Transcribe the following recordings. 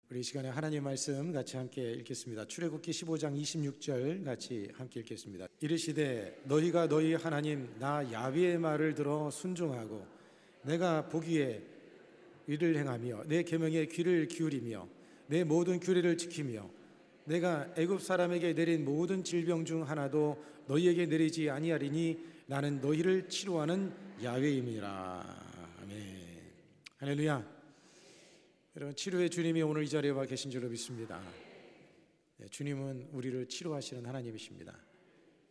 우리 이 시간에 하나님의 말씀 같이 함께 읽겠습니다. 출애굽기 15장 26절 같이 함께 읽겠습니다. 이르시되 너희가 너희 하나님 나 야훼의 말을 들어 순종하고 내가 보기에 의를 행하며 내 계명에 귀를 기울이며 내 모든 규례를 지키며 내가 애굽 사람에게 내린 모든 질병 중 하나도 너희에게 내리지 아니하리니 나는 너희를 치료하는 야훼임이라. 아멘. 할렐루야. 여러분, 치료의 주님이 오늘 이 자리에 와 계신 줄로 믿습니다. 주님은 우리를 치료하시는 하나님이십니다.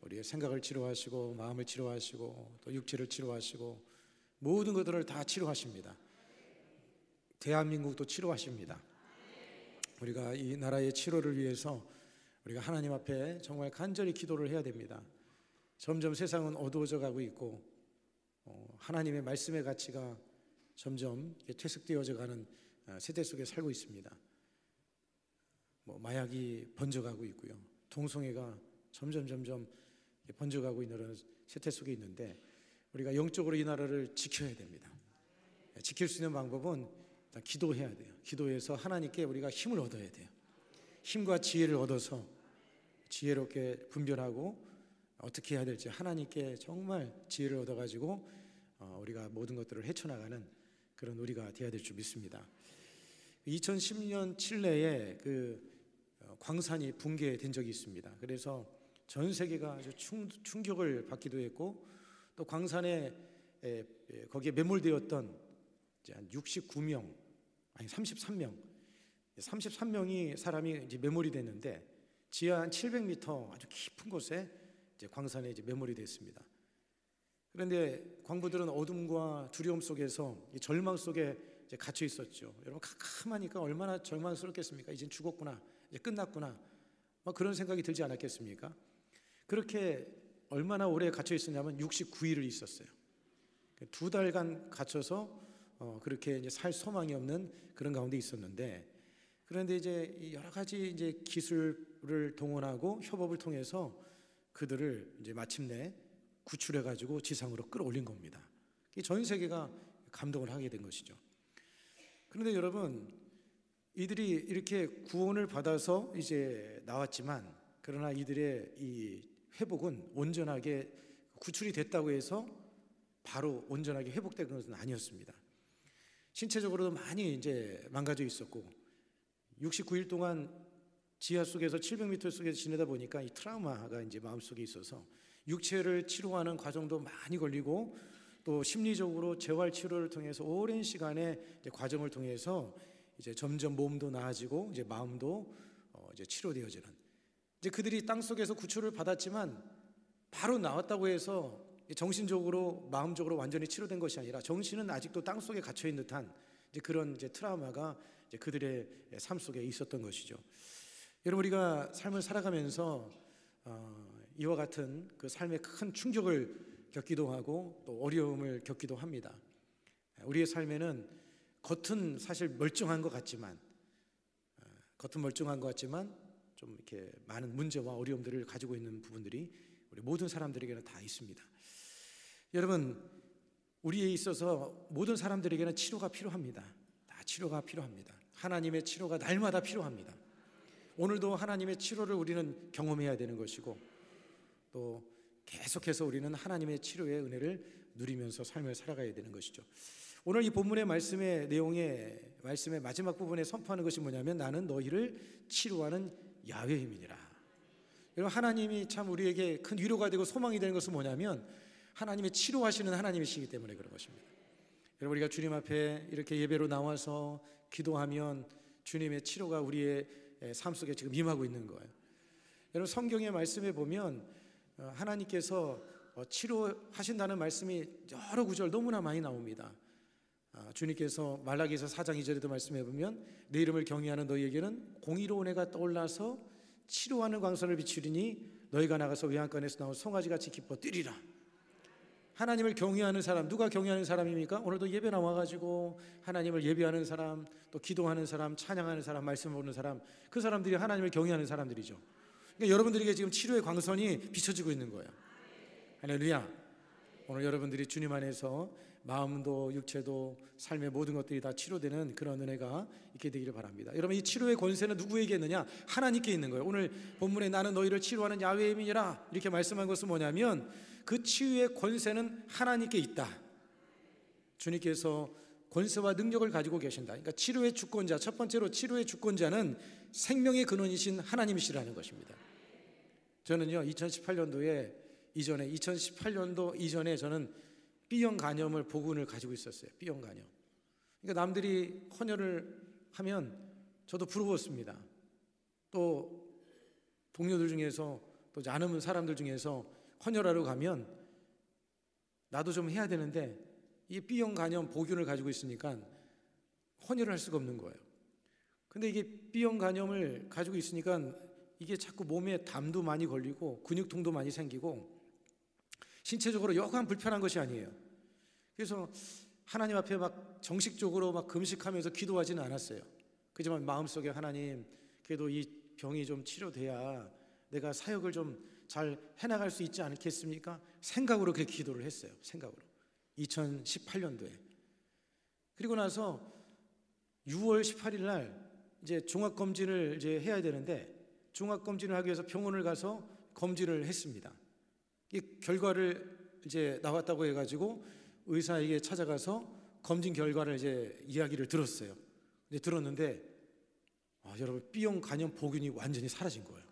우리의 생각을 치료하시고 마음을 치료하시고 또 육체를 치료하시고 모든 것들을 다 치료하십니다. 대한민국도 치료하십니다. 우리가 이 나라의 치료를 위해서 우리가 하나님 앞에 정말 간절히 기도를 해야 됩니다. 점점 세상은 어두워져 가고 있고 하나님의 말씀의 가치가 점점 퇴색되어져 가는 세대 속에 살고 있습니다. 마약이 번져가고 있고요. 동성애가 점점 번져가고 있는 세태 속에 있는데 우리가 영적으로 이 나라를 지켜야 됩니다. 지킬 수 있는 방법은 일단 기도해야 돼요. 기도해서 하나님께 우리가 힘을 얻어야 돼요. 힘과 지혜를 얻어서 지혜롭게 분별하고 어떻게 해야 될지 하나님께 정말 지혜를 얻어가지고 우리가 모든 것들을 헤쳐나가는 그런 우리가 되어야 될 줄 믿습니다. 2010년 칠레에 광산이 붕괴된 적이 있습니다. 그래서 전 세계가 아주 충격을 받기도 했고 또 광산에 거기에 매몰되었던 한 69명, 아니 33명이 사람이 이제 매몰이 됐는데 지하 한 700m 아주 깊은 곳에 이제 광산에 이제 매몰이 됐습니다. 그런데 광부들은 어둠과 두려움 속에서 절망 속에 이제 갇혀 있었죠. 여러분, 캄캄하니까 얼마나 절망스럽겠습니까? 이젠 죽었구나, 이제 끝났구나, 그런 생각이 들지 않았겠습니까? 그렇게 얼마나 오래 갇혀 있었냐면 69일을 있었어요. 2달간 갇혀서 그렇게 이제 살 소망이 없는 그런 가운데 있었는데, 그런데 이제 여러 가지 이제 기술을 동원하고 협업을 통해서 그들을 이제 마침내 구출해 가지고 지상으로 끌어올린 겁니다. 전 세계가 감동을 하게 된 것이죠. 그런데 여러분, 이들이 이렇게 구원을 받아서 이제 나왔지만 그러나 이들의 이 회복은 온전하게 구출이 됐다고 해서 바로 온전하게 회복된 것은 아니었습니다. 신체적으로도 많이 이제 망가져 있었고 69일 동안 지하 속에서 700m 속에서 지내다 보니까 이 트라우마가 이제 마음속에 있어서 육체를 치료하는 과정도 많이 걸리고 또 심리적으로 재활 치료를 통해서 오랜 시간의 이제 과정을 통해서 이제 점점 몸도 나아지고 이제 마음도 이제 치료되어지는, 이제 그들이 땅 속에서 구출을 받았지만 바로 나왔다고 해서 정신적으로 마음적으로 완전히 치료된 것이 아니라 정신은 아직도 땅 속에 갇혀 있는 듯한 이제 그런 이제 트라우마가 이제 그들의 삶 속에 있었던 것이죠. 여러분, 우리가 삶을 살아가면서 이와 같은 그 삶의 큰 충격을 겪기도 하고 또 어려움을 겪기도 합니다. 우리의 삶에는 겉은 사실 멀쩡한 것 같지만 좀 이렇게 많은 문제와 어려움들을 가지고 있는 부분들이 우리 모든 사람들에게는 다 있습니다. 여러분, 우리에 있어서 모든 사람들에게는 치료가 필요합니다. 다 치료가 필요합니다. 하나님의 치료가 날마다 필요합니다. 오늘도 하나님의 치료를 우리는 경험해야 되는 것이고 또 계속해서 우리는 하나님의 치료의 은혜를 누리면서 삶을 살아가야 되는 것이죠. 오늘 이 본문의 말씀의 마지막 부분에 선포하는 것이 뭐냐면 나는 너희를 치료하는 야훼임이니라. 여러분, 하나님이 참 우리에게 큰 위로가 되고 소망이 되는 것은 뭐냐면 하나님의 치료하시는 하나님이시기 때문에 그런 것입니다. 여러분, 우리가 주님 앞에 이렇게 예배로 나와서 기도하면 주님의 치료가 우리의 삶 속에 지금 임하고 있는 거예요. 여러분, 성경의 말씀에 보면 하나님께서 치료하신다는 말씀이 여러 구절 너무나 많이 나옵니다. 주님께서 말라기서 4장 2절에도 말씀해 보면 내 이름을 경외하는 너희에게는 공의로운 해가 떠올라서 치료하는 광선을 비추리니 너희가 나가서 외양간에서 나온 송아지같이 기뻐 뛰리라. 하나님을 경외하는 사람, 누가 경외하는 사람입니까? 오늘도 예배 나와가지고 하나님을 예배하는 사람, 또 기도하는 사람, 찬양하는 사람, 말씀 보는 사람, 그 사람들이 하나님을 경외하는 사람들이죠. 그러니까 여러분들에게 지금 치료의 광선이 비춰지고 있는 거예요. 할렐루야. 오늘 여러분들이 주님 안에서 마음도 육체도 삶의 모든 것들이 다 치료되는 그런 은혜가 있게 되기를 바랍니다. 여러분, 이 치료의 권세는 누구에게 있느냐? 하나님께 있는 거예요. 오늘 본문에 나는 너희를 치료하는 야훼의 민이라 이렇게 말씀한 것은 뭐냐면 그 치유의 권세는 하나님께 있다. 주님께서 권세와 능력을 가지고 계신다. 그러니까 치료의 주권자, 첫 번째로 치료의 주권자는 생명의 근원이신 하나님이시라는 것입니다. 저는요 2018년도 이전에 저는 B형 간염을 보균을 가지고 있었어요. B형 간염. 그러니까 남들이 헌혈을 하면 저도 부러웠습니다. 또 동료들 중에서 또 아는 사람들 중에서 헌혈하러 가면 나도 좀 해야 되는데 이 B형 간염 보균을 가지고 있으니까 헌혈을 할 수가 없는 거예요. 근데 이게 B형 간염을 가지고 있으니까 이게 자꾸 몸에 담도 많이 걸리고 근육통도 많이 생기고 신체적으로 여간 불편한 것이 아니에요. 그래서 하나님 앞에 막 정식적으로 막 금식하면서 기도하지는 않았어요. 그렇지만 마음속에 하나님, 그래도 이 병이 좀 치료돼야 내가 사역을 좀 잘 해나갈 수 있지 않겠습니까? 생각으로 그렇게 기도를 했어요. 생각으로. 2018년도에. 그리고 나서 6월 18일 날 이제 종합검진을 이제 해야 되는데 종합검진을 하기 위해서 병원을 가서 검진을 했습니다. 이 결과를 이제 나왔다고 해가지고 의사에게 찾아가서 검진 결과를 이제 이야기를 들었어요. 근데 들었는데 여러분 B형 간염 보균이 완전히 사라진 거예요.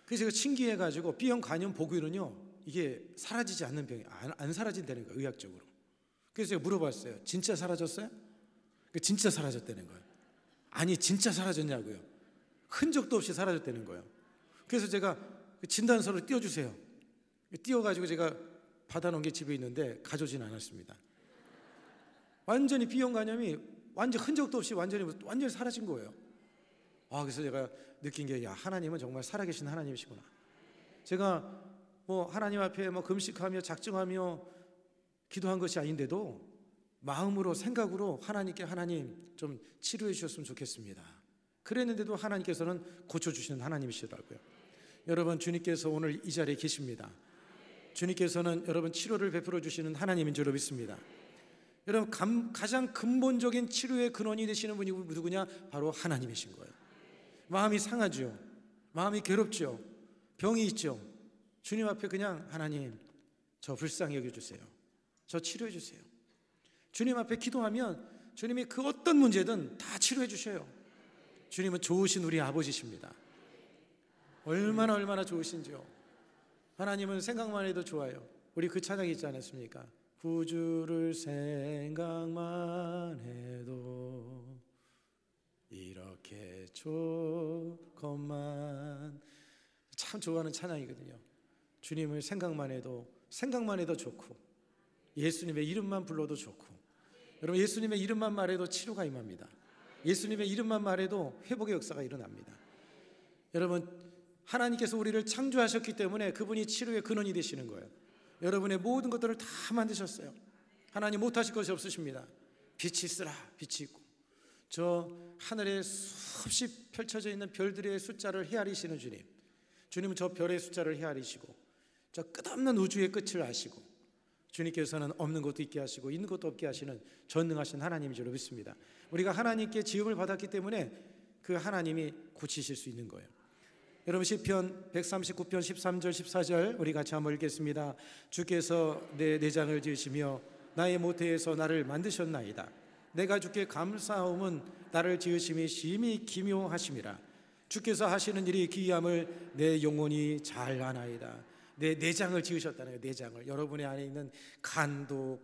그래서 제가 신기해가지고 B형 간염 보균은요 이게 사라지지 않는 병이 안 사라진다는 거예요, 의학적으로. 그래서 제가 물어봤어요. 진짜 사라졌어요? 진짜 사라졌다는 거예요. 아니 진짜 사라졌냐고요. 흔적도 없이 사라졌다는 거예요. 그래서 제가 진단서를 띄워주세요. 띄워가지고 제가 받아놓은 게 집에 있는데 가져오진 않았습니다. 완전히 B형 간염이 완전 흔적도 없이 완전히 사라진 거예요. 그래서 제가 느낀 게 하나님은 정말 살아계신 하나님이시구나. 제가 하나님 앞에 금식하며 작정하며 기도한 것이 아닌데도 마음으로 생각으로 하나님께 하나님 좀 치료해 주셨으면 좋겠습니다. 그랬는데도 하나님께서는 고쳐주시는 하나님이시더라고요. 여러분, 주님께서 오늘 이 자리에 계십니다. 주님께서는 여러분 치료를 베풀어 주시는 하나님인 줄 믿습니다. 여러분, 가장 근본적인 치료의 근원이 되시는 분이 누구냐? 바로 하나님이신 거예요. 마음이 상하죠. 마음이 괴롭죠. 병이 있죠. 주님 앞에 그냥 하나님, 저 불쌍히 여겨주세요. 저 치료해 주세요. 주님 앞에 기도하면 주님이 그 어떤 문제든 다 치료해 주셔요. 주님은 좋으신 우리 아버지십니다. 얼마나 좋으신지요. 하나님은 생각만 해도 좋아요. 우리 그 찬양이 있지 않았습니까? 구주를 생각만 해도 이렇게 좋건만. 참 좋아하는 찬양이거든요. 주님을 생각만 해도 좋고, 예수님의 이름만 불러도 좋고, 여러분 예수님의 이름만 말해도 치료가 임합니다. 예수님의 이름만 말해도 회복의 역사가 일어납니다. 여러분, 하나님께서 우리를 창조하셨기 때문에 그분이 치료의 근원이 되시는 거예요. 여러분의 모든 것들을 다 만드셨어요. 하나님 못하실 것이 없으십니다. 빛이 있으라, 빛이 있고, 저 하늘에 수없이 펼쳐져 있는 별들의 숫자를 헤아리시는 주님, 주님은 저 별의 숫자를 헤아리시고 저 끝없는 우주의 끝을 아시고, 주님께서는 없는 것도 있게 하시고 있는 것도 없게 하시는 전능하신 하나님인 줄 믿습니다. 우리가 하나님께 지음을 받았기 때문에 그 하나님이 고치실 수 있는 거예요. 여러분, 시편 139편 13절 14절 우리 같이 한번 읽겠습니다. 주께서 내 내장을 지으시며 나의 모태에서 나를 만드셨나이다. 내가 주께 감사함은 나를 지으심이 심히 기묘하심이라. 주께서 하시는 일이 기이함을 내 영혼이 잘 아나이다. 내 내장을 지으셨다는 거예요. 내장을. 여러분의 안에 있는 간도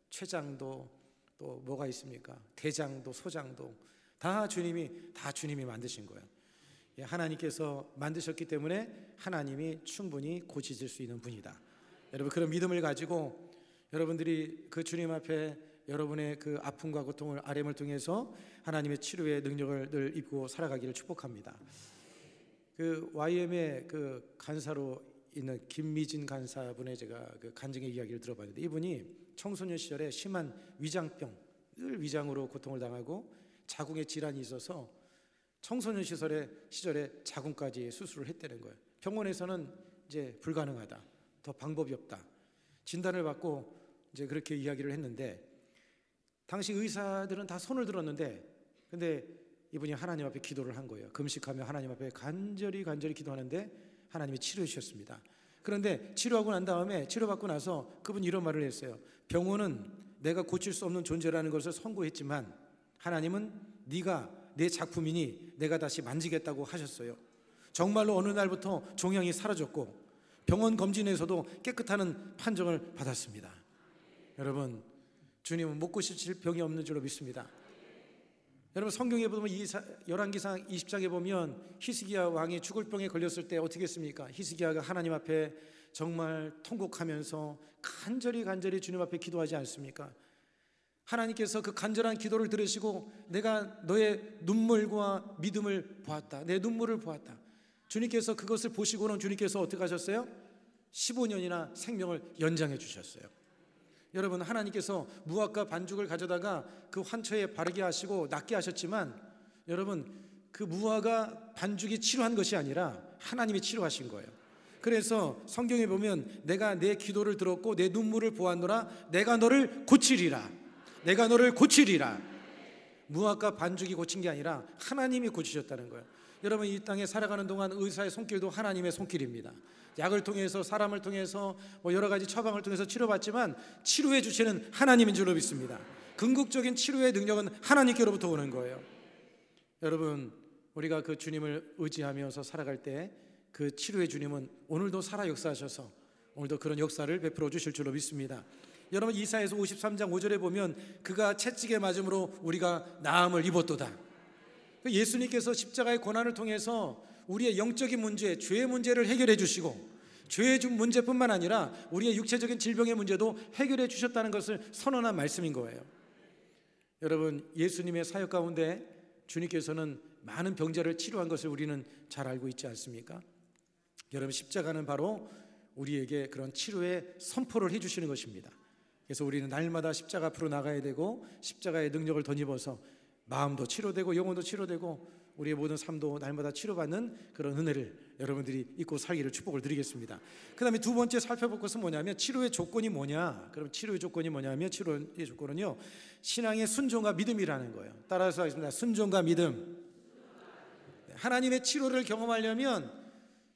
췌장도 또 뭐가 있습니까? 대장도 소장도 다 주님이 만드신 거예요. 하나님께서 만드셨기 때문에 하나님이 충분히 고치실 수 있는 분이다. 여러분, 그런 믿음을 가지고 여러분들이 그 주님 앞에 여러분의 그 아픔과 고통을 아뢰음을 통해서 하나님의 치료의 능력을 늘 입고 살아가기를 축복합니다. 그 YM의 그 간사로 있는 김미진 간사분의 제가 그 간증의 이야기를 들어봤는데, 이분이 청소년 시절에 심한 위장병, 늘 위장으로 고통을 당하고 자궁에 질환이 있어서 청소년 시절에 자궁까지 수술을 했다는 거예요. 병원에서는 이제 불가능하다, 더 방법이 없다 진단을 받고 이제 그렇게 이야기를 했는데, 당시 의사들은 다 손을 들었는데, 근데 이분이 하나님 앞에 기도를 한 거예요. 금식하며 하나님 앞에 간절히 기도하는데 하나님이 치료해 주셨습니다. 그런데 치료하고 난 다음에, 치료받고 나서 그분이 이런 말을 했어요. 병원은 내가 고칠 수 없는 존재라는 것을 선고했지만 하나님은 네가 내 작품이니 내가 다시 만지겠다고 하셨어요. 정말로 어느 날부터 종양이 사라졌고 병원 검진에서도 깨끗하는 판정을 받았습니다. 여러분, 주님은 못 고치실 병이 없는 줄로 믿습니다. 여러분, 성경에 보면 열왕기상 20장에 보면 히스기야 왕이 죽을 병에 걸렸을 때 어떻게 했습니까? 히스기야가 하나님 앞에 정말 통곡하면서 간절히 주님 앞에 기도하지 않습니까? 하나님께서 그 간절한 기도를 들으시고 내가 너의 눈물과 믿음을 보았다, 내 눈물을 보았다. 주님께서 그것을 보시고는 주님께서 어떻게 하셨어요? 15년이나 생명을 연장해 주셨어요. 여러분, 하나님께서 무화과 반죽을 가져다가 그 환처에 바르게 하시고 낫게 하셨지만, 여러분, 그 무화과 반죽이 치료한 것이 아니라 하나님이 치료하신 거예요. 그래서 성경에 보면 내가 내 기도를 들었고 내 눈물을 보았노라, 내가 너를 고치리라, 내가 너를 고치리라. 무화과 반죽이 고친 게 아니라 하나님이 고치셨다는 거예요. 여러분, 이 땅에 살아가는 동안 의사의 손길도 하나님의 손길입니다. 약을 통해서, 사람을 통해서, 여러 가지 처방을 통해서 치료받지만 치료해 주시는 하나님인 줄로 믿습니다. 궁극적인 치료의 능력은 하나님께로부터 오는 거예요. 여러분, 우리가 그 주님을 의지하면서 살아갈 때 그 치료의 주님은 오늘도 살아 역사하셔서 오늘도 그런 역사를 베풀어 주실 줄로 믿습니다. 여러분, 이사야서 53장 5절에 보면 그가 채찍에 맞음으로 우리가 나음을 입었도다. 예수님께서 십자가의 고난을 통해서 우리의 영적인 문제, 죄의 문제를 해결해 주시고 죄의 문제뿐만 아니라 우리의 육체적인 질병의 문제도 해결해 주셨다는 것을 선언한 말씀인 거예요. 여러분, 예수님의 사역 가운데 주님께서는 많은 병자를 치료한 것을 우리는 잘 알고 있지 않습니까? 여러분, 십자가는 바로 우리에게 그런 치료의 선포를 해주시는 것입니다. 그래서 우리는 날마다 십자가 앞으로 나가야 되고 십자가의 능력을 덧입어서 마음도 치료되고 영혼도 치료되고 우리의 모든 삶도 날마다 치료받는 그런 은혜를 여러분들이 잊고 살기를 축복을 드리겠습니다. 그 다음에 두 번째 살펴볼 것은 뭐냐면 치료의 조건이 뭐냐. 그럼 치료의 조건이 뭐냐면 치료의 조건은요, 신앙의 순종과 믿음이라는 거예요. 따라서 하겠습니다. 순종과 믿음. 하나님의 치료를 경험하려면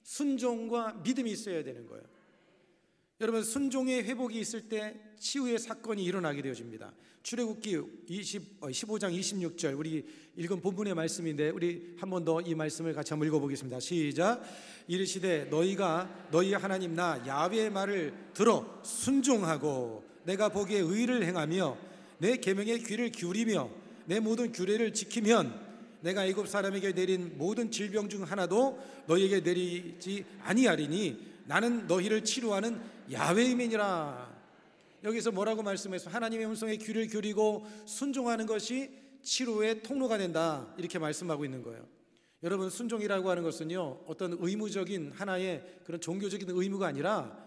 순종과 믿음이 있어야 되는 거예요. 여러분, 순종의 회복이 있을 때 치유의 사건이 일어나게 되어집니다. 출애굽기 15장 26절, 우리 읽은 본문의 말씀인데 우리 한 번 더 이 말씀을 같이 한번 읽어보겠습니다. 시작. 이르시되 너희가 너희 하나님 나 야훼의 말을 들어 순종하고 내가 보기에 의를 행하며 내 계명에 귀를 기울이며 내 모든 규례를 지키면 내가 애굽 사람에게 내린 모든 질병 중 하나도 너희에게 내리지 아니하리니 나는 너희를 치료하는 야훼임이니라. 여기서 뭐라고 말씀해서 하나님의 음성에 귀를 기울이고 순종하는 것이 치료의 통로가 된다, 이렇게 말씀하고 있는 거예요. 여러분, 순종이라고 하는 것은요, 어떤 의무적인 하나의 그런 종교적인 의무가 아니라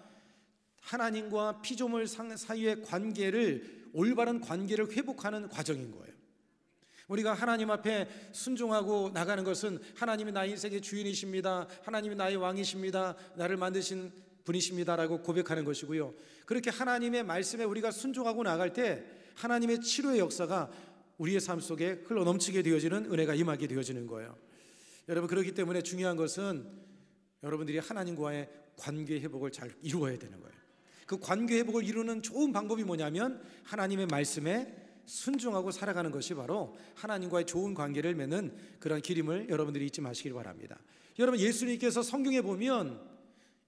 하나님과 피조물 사이의 관계를, 올바른 관계를 회복하는 과정인 거예요. 우리가 하나님 앞에 순종하고 나가는 것은 하나님이 나의 인생의 주인이십니다, 하나님이 나의 왕이십니다, 나를 만드신 분이십니다라고 고백하는 것이고요. 그렇게 하나님의 말씀에 우리가 순종하고 나갈 때 하나님의 치료의 역사가 우리의 삶 속에 흘러넘치게 되어지는 은혜가 임하게 되어지는 거예요. 여러분, 그렇기 때문에 중요한 것은 여러분들이 하나님과의 관계 회복을 잘 이루어야 되는 거예요. 그 관계 회복을 이루는 좋은 방법이 뭐냐면 하나님의 말씀에 순종하고 살아가는 것이 바로 하나님과의 좋은 관계를 맺는 그런 길임을 여러분들이 잊지 마시길 바랍니다. 여러분, 예수님께서 성경에 보면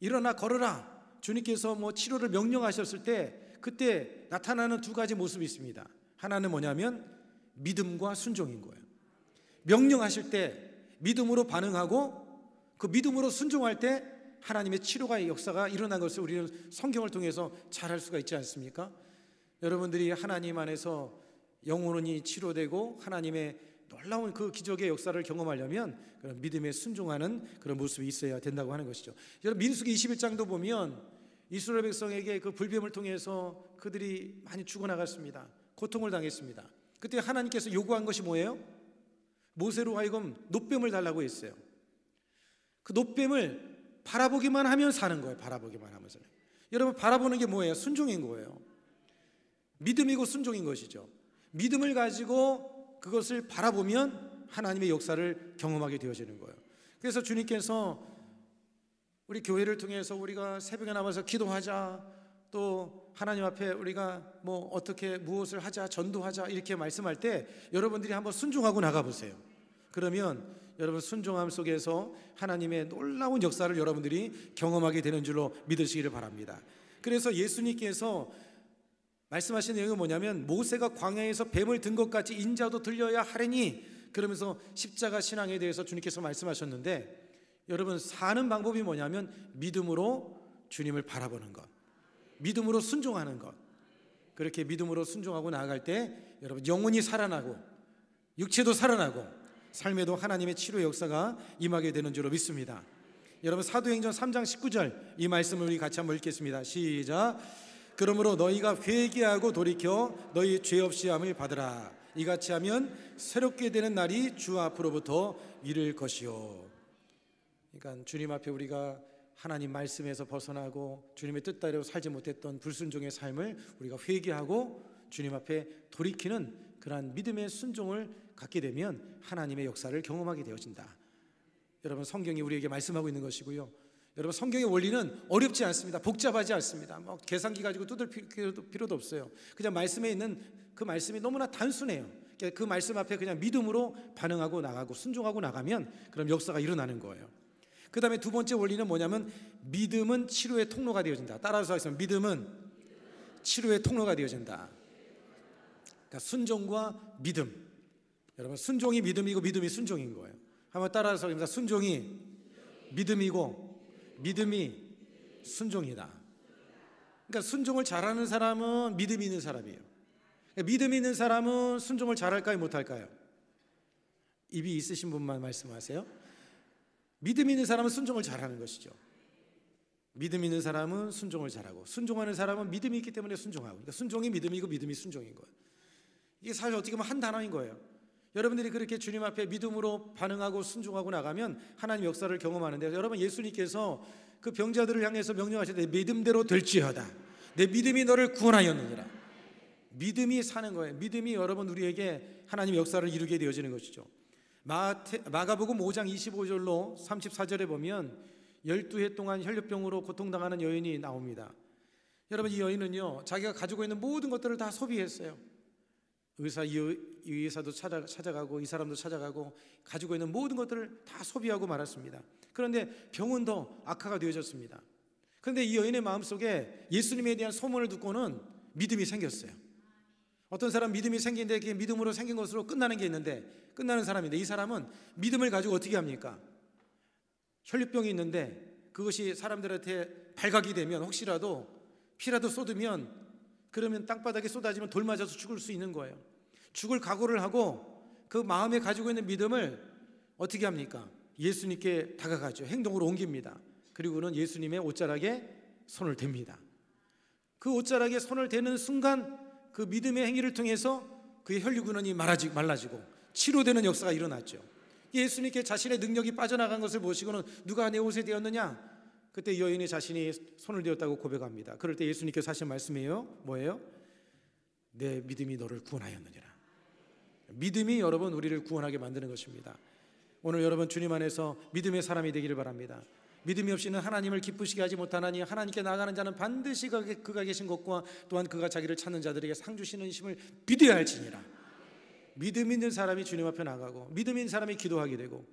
일어나 걸어라, 주님께서 치료를 명령하셨을 때 그때 나타나는 두 가지 모습이 있습니다. 하나는 뭐냐면 믿음과 순종인 거예요. 명령하실 때 믿음으로 반응하고 그 믿음으로 순종할 때 하나님의 치료의 역사가 일어난 것을 우리는 성경을 통해서 잘 알 수가 있지 않습니까? 여러분들이 하나님 안에서 영혼이 치료되고 하나님의 놀라운 그 기적의 역사를 경험하려면 그런 믿음에 순종하는 그런 모습이 있어야 된다고 하는 것이죠. 여러분, 민수기 21장도 보면 이스라엘 백성에게 그 불뱀을 통해서 그들이 많이 죽어나갔습니다. 고통을 당했습니다. 그때 하나님께서 요구한 것이 뭐예요? 모세로 하여금 놋뱀을 달라고 했어요. 그 놋뱀을 바라보기만 하면 사는 거예요. 바라보기만 하면서. 여러분, 바라보는 게 뭐예요? 순종인 거예요. 믿음이고 순종인 것이죠. 믿음을 가지고 그것을 바라보면 하나님의 역사를 경험하게 되어지는 거예요. 그래서 주님께서 우리 교회를 통해서 우리가 새벽에 나와서 기도하자, 또 하나님 앞에 우리가 뭐 어떻게 무엇을 하자, 전도하자 이렇게 말씀할 때 여러분들이 한번 순종하고 나가보세요. 그러면 여러분 순종함 속에서 하나님의 놀라운 역사를 여러분들이 경험하게 되는 줄로 믿으시기를 바랍니다. 그래서 예수님께서 말씀하신 내용은 뭐냐면, 모세가 광야에서 뱀을 든 것 같이 인자도 들려야 하리니, 그러면서 십자가 신앙에 대해서 주님께서 말씀하셨는데, 여러분 사는 방법이 뭐냐면 믿음으로 주님을 바라보는 것, 믿음으로 순종하는 것. 그렇게 믿음으로 순종하고 나아갈 때 여러분 영혼이 살아나고 육체도 살아나고 삶에도 하나님의 치료 역사가 임하게 되는 줄로 믿습니다. 여러분 사도행전 3장 19절 이 말씀을 우리 같이 한번 읽겠습니다. 시작. 그러므로 너희가 회개하고 돌이켜 너희 죄 없이 함을 받으라. 이같이 하면 새롭게 되는 날이 주 앞으로부터 이를 것이요. 그러니까 주님 앞에 우리가 하나님 말씀에서 벗어나고 주님의 뜻대로 살지 못했던 불순종의 삶을 우리가 회개하고 주님 앞에 돌이키는 그러한 믿음의 순종을 갖게 되면 하나님의 역사를 경험하게 되어진다. 여러분 성경이 우리에게 말씀하고 있는 것이고요. 여러분 성경의 원리는 어렵지 않습니다. 복잡하지 않습니다. 뭐 계산기 가지고 두들 필요도 없어요. 그냥 말씀에 있는 그 말씀이 너무나 단순해요. 그 말씀 앞에 그냥 믿음으로 반응하고 나가고 순종하고 나가면 그럼 역사가 일어나는 거예요. 그 다음에 두 번째 원리는 뭐냐면 믿음은 치료의 통로가 되어진다. 따라서 하겠습니다. 믿음은 치료의 통로가 되어진다. 그러니까 순종과 믿음. 여러분 순종이 믿음이고 믿음이 순종인 거예요. 한번 따라서 하겠습니다. 순종이 믿음이고 믿음이 순종이다. 그러니까 순종을 잘하는 사람은 믿음이 있는 사람이에요. 그러니까 믿음이 있는 사람은 순종을 잘할까요 못할까요? 입이 있으신 분만 말씀하세요. 믿음 있는 사람은 순종을 잘하는 것이죠. 믿음 있는 사람은 순종을 잘하고 순종하는 사람은 믿음이 있기 때문에 순종하고, 그러니까 순종이 믿음이고 믿음이 순종인 거예요. 이게 사실 어떻게 보면 한 단어인 거예요. 여러분들이 그렇게 주님 앞에 믿음으로 반응하고 순종하고 나가면 하나님 역사를 경험하는데, 여러분 예수님께서 그 병자들을 향해서 명령하실 때 믿음대로 될지어다. 내 믿음이 너를 구원하였느니라. 믿음이 사는 거예요. 믿음이 여러분 우리에게 하나님의 역사를 이루게 되어지는 것이죠. 마가복음 5장 25절로 34절에 보면 12해 동안 혈류병으로 고통당하는 여인이 나옵니다. 여러분 이 여인은요 자기가 가지고 있는 모든 것들을 다 소비했어요. 이 의사도 찾아가고 이 사람도 찾아가고 가지고 있는 모든 것들을 다 소비하고 말았습니다. 그런데 병은 더 악화가 되어졌습니다. 그런데 이 여인의 마음속에 예수님에 대한 소문을 듣고는 믿음이 생겼어요. 어떤 사람 믿음이 생긴데 그게 믿음으로 생긴 것으로 끝나는 게 있는데, 끝나는 사람인데, 이 사람은 믿음을 가지고 어떻게 합니까? 혈류병이 있는데 그것이 사람들한테 발각이 되면 혹시라도 피라도 쏟으면, 그러면 땅바닥에 쏟아지면 돌 맞아서 죽을 수 있는 거예요. 죽을 각오를 하고 그 마음에 가지고 있는 믿음을 어떻게 합니까? 예수님께 다가가죠. 행동으로 옮깁니다. 그리고는 예수님의 옷자락에 손을 댑니다. 그 옷자락에 손을 대는 순간 그 믿음의 행위를 통해서 그의 혈류근원이 말라지고 치료되는 역사가 일어났죠. 예수님께 자신의 능력이 빠져나간 것을 보시고는 누가 내 옷에 대었느냐? 그때 여인이 자신이 손을 대었다고 고백합니다. 그럴 때 예수님께서 하신 말씀이에요. 뭐예요? 내 믿음이 너를 구원하였느니라. 믿음이 여러분 우리를 구원하게 만드는 것입니다. 오늘 여러분 주님 안에서 믿음의 사람이 되기를 바랍니다. 믿음이 없이는 하나님을 기쁘시게 하지 못하나니 하나님께 나가는 자는 반드시 그가 계신 것과 또한 그가 자기를 찾는 자들에게 상 주시는 힘을 믿어야 할지니라. 믿음 있는 사람이 주님 앞에 나가고 믿음 있는 사람이 기도하게 되고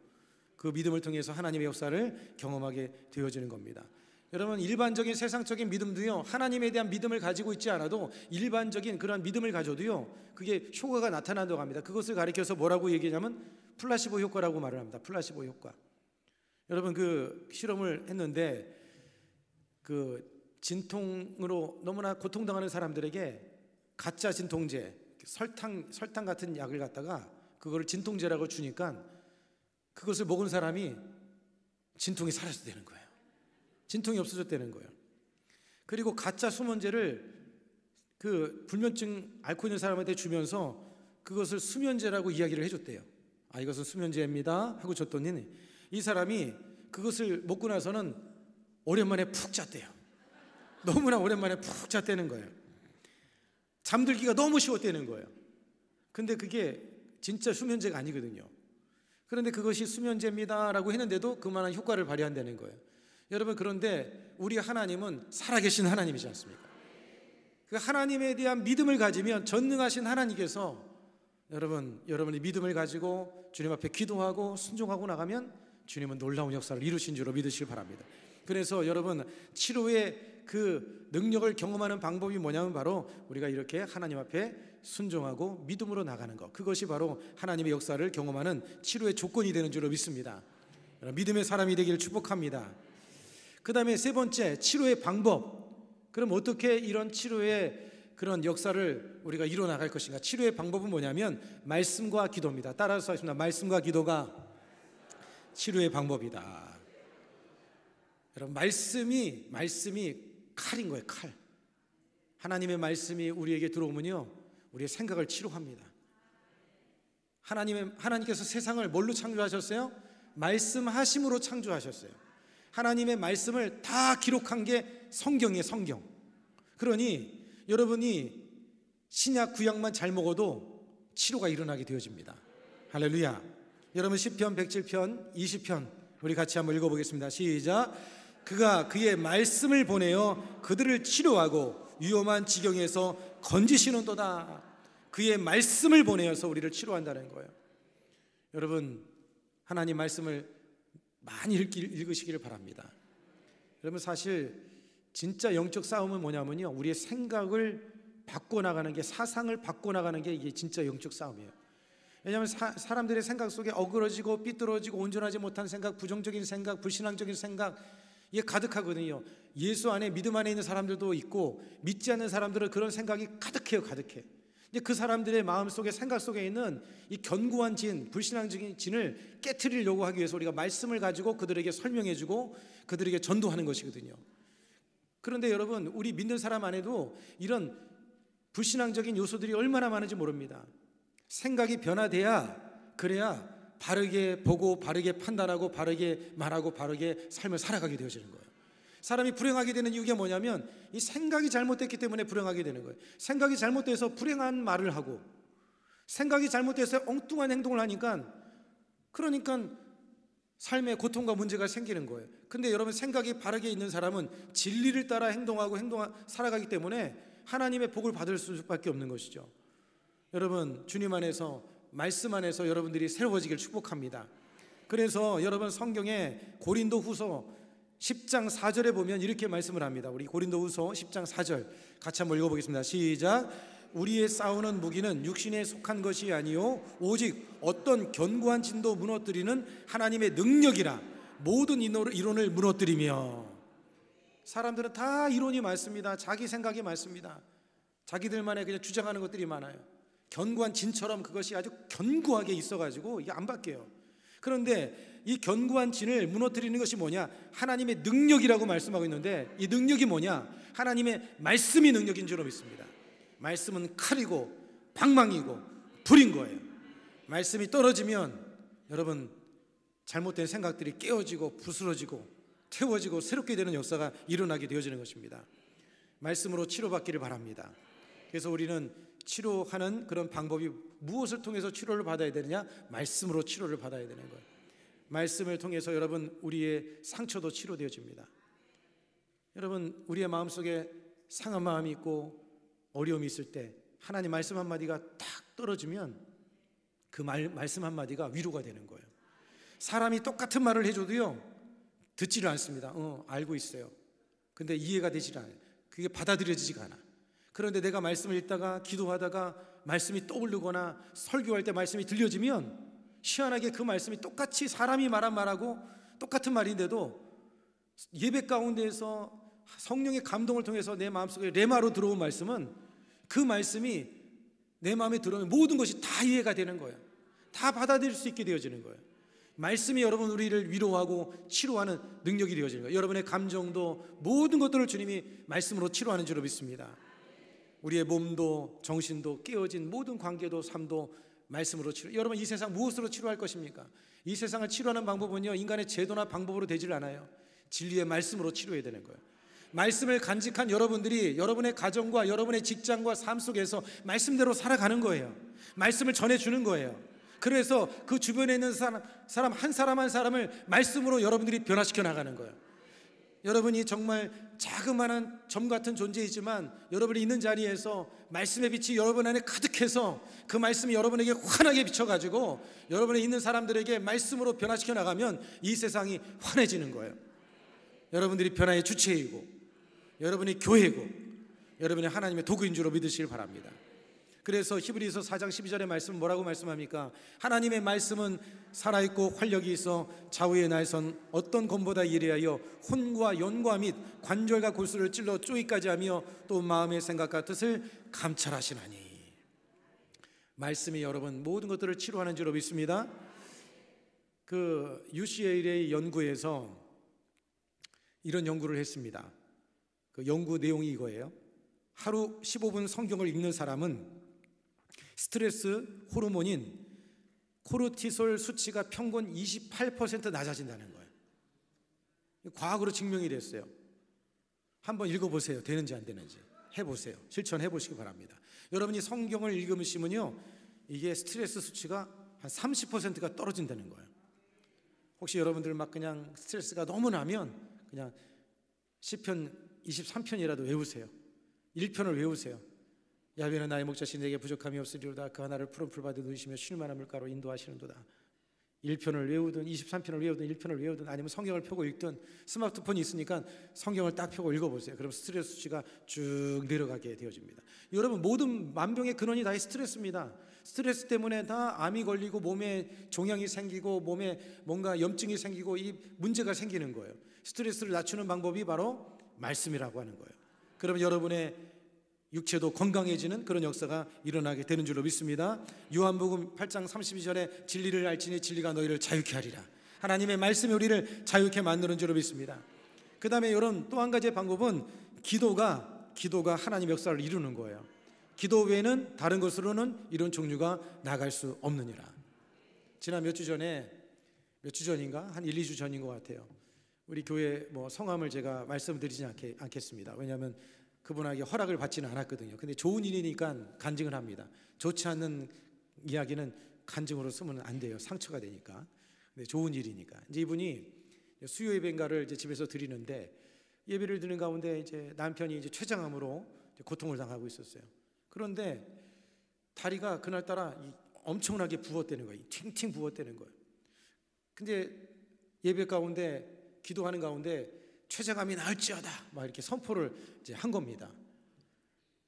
그 믿음을 통해서 하나님의 역사를 경험하게 되어지는 겁니다. 여러분 일반적인 세상적인 믿음도요, 하나님에 대한 믿음을 가지고 있지 않아도 일반적인 그런 믿음을 가져도요 그게 효과가 나타난다고 합니다. 그것을 가리켜서 뭐라고 얘기하냐면 플라시보 효과라고 말을 합니다. 플라시보 효과. 여러분 그 실험을 했는데 그 진통으로 너무나 고통당하는 사람들에게 가짜 진통제, 설탕 같은 약을 갖다가 그거를 진통제라고 주니까 그것을 먹은 사람이 진통이 사라졌다는 거예요. 진통이 없어졌다는 거예요. 그리고 가짜 수면제를 그 불면증 앓고 있는 사람한테 주면서 그것을 수면제라고 이야기를 해줬대요. 아 이것은 수면제입니다 하고 줬더니 이 사람이 그것을 먹고 나서는 오랜만에 푹 잤대요. 너무나 오랜만에 푹 잤다는 거예요. 잠들기가 너무 쉬웠다는 거예요. 근데 그게 진짜 수면제가 아니거든요. 그런데 그것이 수면제입니다라고 했는데도 그만한 효과를 발휘한다는 거예요. 여러분, 그런데 우리 하나님은 살아계신 하나님이지 않습니까? 그 하나님에 대한 믿음을 가지면 전능하신 하나님께서 여러분이 믿음을 가지고 주님 앞에 기도하고 순종하고 나가면 주님은 놀라운 역사를 이루신 줄로 믿으시길 바랍니다. 그래서 여러분, 치료의 그 능력을 경험하는 방법이 뭐냐면 바로 우리가 이렇게 하나님 앞에 순종하고 믿음으로 나가는 것, 그것이 바로 하나님의 역사를 경험하는 치료의 조건이 되는 줄로 믿습니다. 믿음의 사람이 되기를 축복합니다. 그 다음에 세 번째, 치료의 방법. 그럼 어떻게 이런 치료의 그런 역사를 우리가 이뤄나갈 것인가? 치료의 방법은 뭐냐면 말씀과 기도입니다. 따라서 하겠습니다. 말씀과 기도가 치료의 방법이다. 여러분, 말씀이 칼인 거예요. 칼. 하나님의 말씀이 우리에게 들어오면요, 우리의 생각을 치료합니다. 하나님께서 세상을 뭘로 창조하셨어요? 말씀하심으로 창조하셨어요. 하나님의 말씀을 다 기록한 게 성경이에요. 성경. 그러니 여러분이 신약 구약만 잘 먹어도 치료가 일어나게 되어집니다. 할렐루야. 여러분, 시편 107편 20편 우리 같이 한번 읽어보겠습니다. 시작. 그가 그의 말씀을 보내어 그들을 치료하고 위험한 지경에서 건지시는도다. 그의 말씀을 보내어서 우리를 치료한다는 거예요. 여러분, 하나님 말씀을 많이 읽으시기를 바랍니다. 여러분, 사실 진짜 영적 싸움은 뭐냐면요, 우리의 생각을 바꿔나가는 게, 사상을 바꿔나가는 게 이게 진짜 영적 싸움이에요. 왜냐하면 사람들의 생각 속에 어그러지고 삐뚤어지고 온전하지 못한 생각, 부정적인 생각, 불신앙적인 생각, 이게 가득하거든요. 예수 안에, 믿음 안에 있는 사람들도 있고 믿지 않는 사람들은 그런 생각이 가득해요. 가득해. 근데 그 사람들의 마음 속에, 생각 속에 있는 이 견고한 진, 불신앙적인 진을 깨트리려고 하기 위해서 우리가 말씀을 가지고 그들에게 설명해주고 그들에게 전도하는 것이거든요. 그런데 여러분, 우리 믿는 사람 안에도 이런 불신앙적인 요소들이 얼마나 많은지 모릅니다. 생각이 그래야 바르게 보고 바르게 판단하고 바르게 말하고 바르게 삶을 살아가게 되어지는 거예요. 사람이 불행하게 되는 이유가 뭐냐면 이 생각이 잘못됐기 때문에 불행하게 되는 거예요. 생각이 잘못돼서 불행한 말을 하고, 생각이 잘못돼서 엉뚱한 행동을 하니까, 그러니까 삶에 고통과 문제가 생기는 거예요. 근데 여러분, 생각이 바르게 있는 사람은 진리를 따라 살아가기 때문에 하나님의 복을 받을 수밖에 없는 것이죠. 여러분, 주님 안에서, 말씀 안에서 여러분들이 새로워지길 축복합니다. 그래서 여러분, 성경에 고린도후서 10장 4절에 보면 이렇게 말씀을 합니다. 우리 고린도후서 10장 4절 같이 한번 읽어보겠습니다. 시작. 우리의 싸우는 무기는 육신에 속한 것이 아니요 오직 어떤 견고한 진도 무너뜨리는 하나님의 능력이라. 모든 이론을 무너뜨리며. 사람들은 다 이론이 많습니다. 자기 생각이 많습니다. 자기들만의 그냥 주장하는 것들이 많아요. 견고한 진처럼 그것이 아주 견고하게 있어가지고 이게 안 바뀌어요. 그런데 이 견고한 진을 무너뜨리는 것이 뭐냐? 하나님의 능력이라고 말씀하고 있는데, 이 능력이 뭐냐? 하나님의 말씀이 능력인 줄로 믿습니다. 말씀은 칼이고 방망이고 불인 거예요. 말씀이 떨어지면 여러분, 잘못된 생각들이 깨어지고 부스러지고 태워지고 새롭게 되는 역사가 일어나게 되어지는 것입니다. 말씀으로 치료받기를 바랍니다. 그래서 우리는 치료하는 그런 방법이 무엇을 통해서 치료를 받아야 되느냐? 말씀으로 치료를 받아야 되는 거예요. 말씀을 통해서 여러분, 우리의 상처도 치료되어집니다. 여러분, 우리의 마음속에 상한 마음이 있고 어려움이 있을 때 하나님 말씀 한마디가 탁 떨어지면 그 말씀 한마디가 위로가 되는 거예요. 사람이 똑같은 말을 해줘도요, 듣지를 않습니다. 알고 있어요. 근데 이해가 되질 않아요. 그게 받아들여지지가 않아. 그런데 내가 말씀을 읽다가 기도하다가 말씀이 떠오르거나 설교할 때 말씀이 들려지면 희한하게 그 말씀이 똑같이 사람이 말한 말하고 똑같은 말인데도 예배 가운데에서 성령의 감동을 통해서 내 마음속에 레마로 들어온 말씀은, 그 말씀이 내 마음에 들어오면 모든 것이 다 이해가 되는 거예요. 다 받아들일 수 있게 되어지는 거예요. 말씀이 여러분, 우리를 위로하고 치료하는 능력이 되어지는 거예요. 여러분의 감정도 모든 것들을 주님이 말씀으로 치료하는 줄로 믿습니다. 우리의 몸도 정신도 깨어진 모든 관계도 삶도 말씀으로 치료. 여러분, 이 세상 무엇으로 치료할 것입니까? 이 세상을 치료하는 방법은요, 인간의 제도나 방법으로 되질 않아요. 진리의 말씀으로 치료해야 되는 거예요. 말씀을 간직한 여러분들이 여러분의 가정과 여러분의 직장과 삶 속에서 말씀대로 살아가는 거예요. 말씀을 전해주는 거예요. 그래서 그 주변에 있는 사람 한 사람 한 사람을 말씀으로 여러분들이 변화시켜 나가는 거예요. 여러분이 정말 자그마한 점 같은 존재이지만 여러분이 있는 자리에서 말씀의 빛이 여러분 안에 가득해서 그 말씀이 여러분에게 환하게 비춰가지고 여러분이 있는 사람들에게 말씀으로 변화시켜 나가면 이 세상이 환해지는 거예요. 여러분들이 변화의 주체이고 여러분이 교회고 여러분이 하나님의 도구인 줄로 믿으시길 바랍니다. 그래서 히브리서 4장 12절의 말씀은 뭐라고 말씀합니까? 하나님의 말씀은 살아있고 활력이 있어 좌우의 날선 어떤 검보다 예리하여 혼과 연과 및 관절과 골수를 찔러 쪼이까지 하며 또 마음의 생각과 뜻을 감찰하시나니. 말씀이 여러분 모든 것들을 치료하는 줄로 믿습니다. 그 UCLA 연구에서 이런 연구를 했습니다. 그 연구 내용이 이거예요. 하루 15분 성경을 읽는 사람은 스트레스 호르몬인 코르티솔 수치가 평균 28% 낮아진다는 거예요. 과학으로 증명이 됐어요. 한번 읽어보세요. 되는지 안 되는지 해보세요. 실천해 보시기 바랍니다. 여러분이 성경을 읽으시면요, 이게 스트레스 수치가 한 30%가 떨어진다는 거예요. 혹시 여러분들 막 그냥 스트레스가 너무 나면 그냥 시편 23편이라도 외우세요. 1편을 외우세요. 야훼는 나의 목자신 내게 부족함이 없으리로다. 그 하나를 푸른 풀밭에 누이시며 쉴만한 물가로 인도하시는도다. 1편을 외우든 23편을 외우든 1편을 외우든 아니면 성경을 펴고 읽든 스마트폰이 있으니까 성경을 딱 펴고 읽어보세요. 그럼 스트레스 수치가 쭉 내려가게 되어집니다. 여러분 모든 만병의 근원이 다 스트레스입니다. 스트레스 때문에 다 암이 걸리고 몸에 종양이 생기고 몸에 뭔가 염증이 생기고 이 문제가 생기는 거예요. 스트레스를 낮추는 방법이 바로 말씀이라고 하는 거예요. 그러면 여러분의 육체도 건강해지는 그런 역사가 일어나게 되는 줄로 믿습니다. 요한복음 8장 32절에 진리를 알지니 진리가 너희를 자유케 하리라. 하나님의 말씀이 우리를 자유케 만드는 줄로 믿습니다. 그 다음에 이런 또 한 가지의 방법은 기도가 하나님의 역사를 이루는 거예요. 기도 외에는 다른 것으로는 이런 종류가 나갈 수 없느니라. 지난 몇 주 전인가 한 1, 2주 전인 것 같아요. 우리 교회 성함을 제가 말씀드리지 않겠습니다. 왜냐하면 그분에게 허락을 받지는 않았거든요. 근데 좋은 일이니까 간증을 합니다. 좋지 않는 이야기는 간증으로 쓰면 안 돼요. 상처가 되니까. 근데 좋은 일이니까. 이제 이분이 수요 예배인가를 이제 집에서 드리는데 예배를 드리는 가운데 이제 남편이 이제 췌장암으로 고통을 당하고 있었어요. 그런데 다리가 그날따라 엄청나게 부었다는 거예요. 팅팅 부었다는 거예요. 근데 예배 가운데 기도하는 가운데 췌장암이 나을지어다 막 이렇게 선포를 이제 한 겁니다.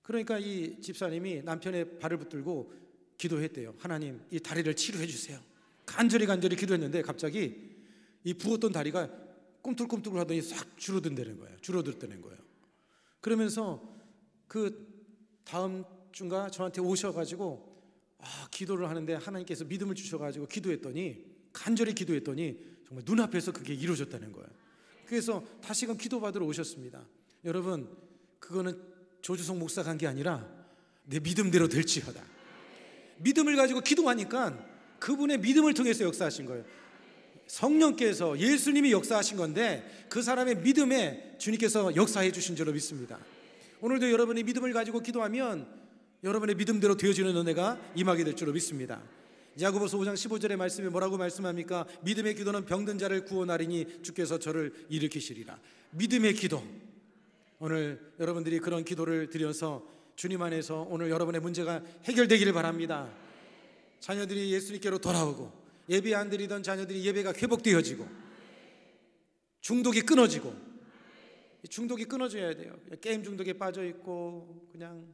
그러니까 이 집사님이 남편의 발을 붙들고 기도했대요. 하나님, 이 다리를 치료해 주세요. 간절히 기도했는데 갑자기 이 부었던 다리가 꿈틀꿈틀 하더니 싹 줄어든다는 거예요. 그러면서 그 다음 주인가 저한테 오셔가지고 기도를 하는데 하나님께서 믿음을 주셔가지고 간절히 기도했더니 정말 눈앞에서 그게 이루어졌다는 거예요. 그래서 다시금 기도받으러 오셨습니다. 여러분, 그거는 조주성 목사가 한 게 아니라 내 믿음대로 될지어다. 믿음을 가지고 기도하니까 그분의 믿음을 통해서 역사하신 거예요. 성령께서 예수님이 역사하신 건데 그 사람의 믿음에 주님께서 역사해 주신 줄로 믿습니다. 오늘도 여러분이 믿음을 가지고 기도하면 여러분의 믿음대로 되어지는 은혜가 임하게 될 줄로 믿습니다. 야고보서 5장 15절의 말씀에 뭐라고 말씀합니까? 믿음의 기도는 병든 자를 구원하리니 주께서 저를 일으키시리라. 믿음의 기도. 오늘 여러분들이 그런 기도를 드려서 주님 안에서 오늘 여러분의 문제가 해결되기를 바랍니다. 자녀들이 예수님께로 돌아오고 예배 안 드리던 자녀들이 예배가 회복되어지고 중독이 끊어져야 돼요. 게임 중독에 빠져 있고 그냥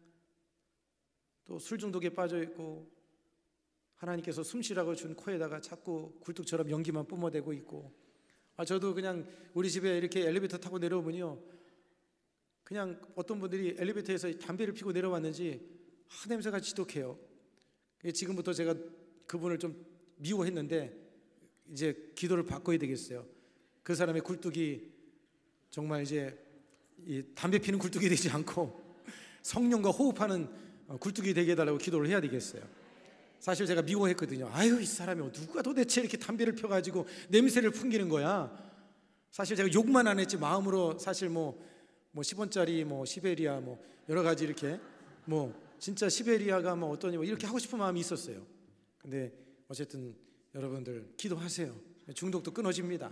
또 술 중독에 빠져 있고 하나님께서 숨 쉬라고 준 코에다가 자꾸 굴뚝처럼 연기만 뿜어대고 있고 저도 그냥 우리 집에 이렇게 엘리베이터 타고 내려오면요 그냥 어떤 분들이 엘리베이터에서 담배를 피고 내려왔는지 냄새가 지독해요. 지금부터 제가 그분을 좀 미워했는데 이제 기도를 바꿔야 되겠어요. 그 사람의 굴뚝이 정말 이제 이 담배 피는 굴뚝이 되지 않고 성령과 호흡하는 굴뚝이 되게 해달라고 기도를 해야 되겠어요. 사실 제가 미워했거든요. 아유, 이 사람이 누가 도대체 이렇게 담배를 펴가지고 냄새를 풍기는 거야. 사실 제가 욕만 안 했지 마음으로 사실 뭐 10원짜리 뭐 시베리아 뭐 여러 가지 이렇게 뭐 진짜 시베리아가 뭐 어떠니 뭐 이렇게 하고 싶은 마음이 있었어요. 근데 어쨌든 여러분들 기도하세요. 중독도 끊어집니다.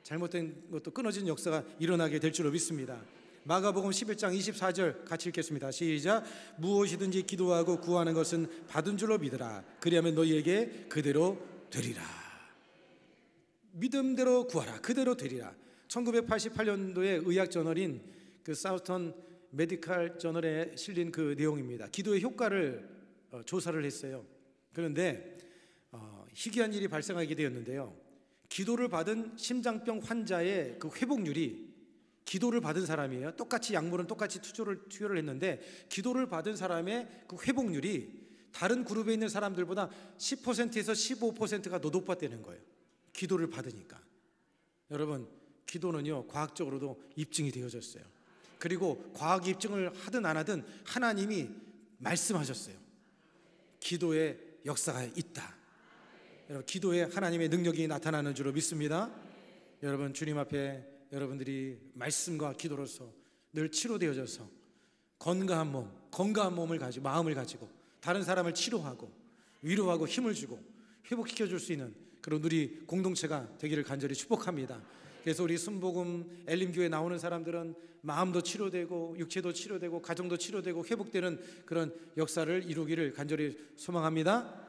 잘못된 것도 끊어지는 역사가 일어나게 될 줄로 믿습니다. 마가복음 11장 24절 같이 읽겠습니다. 시작. 무엇이든지 기도하고 구하는 것은 받은 줄로 믿으라. 그리하면 너희에게 그대로 되리라. 믿음대로 구하라. 그대로 되리라. 1988년도에 의학 저널인 그 사우턴 메디칼 저널에 실린 그 내용입니다. 기도의 효과를 조사를 했어요. 그런데 희귀한 일이 발생하게 되었는데요. 기도를 받은 심장병 환자의 그 회복률이, 기도를 받은 사람이에요. 똑같이 약물은 똑같이 투여를 했는데 기도를 받은 사람의 그 회복률이 다른 그룹에 있는 사람들보다 10%에서 15%가 더 높았다는 거예요. 기도를 받으니까. 여러분, 기도는요 과학적으로도 입증이 되어졌어요. 그리고 과학 입증을 하든 안 하든 하나님이 말씀하셨어요. 기도의 역사가 있다. 여러분, 기도에 하나님의 능력이 나타나는 줄로 믿습니다. 여러분, 주님 앞에 여러분들이 말씀과 기도로서 늘 치료되어져서 건강한 몸을 가지고, 마음을 가지고 다른 사람을 치료하고 위로하고 힘을 주고 회복시켜 줄 수 있는 그런 우리 공동체가 되기를 간절히 축복합니다. 그래서 우리 순복음 엘림교회 나오는 사람들은 마음도 치료되고 육체도 치료되고 가정도 치료되고 회복되는 그런 역사를 이루기를 간절히 소망합니다.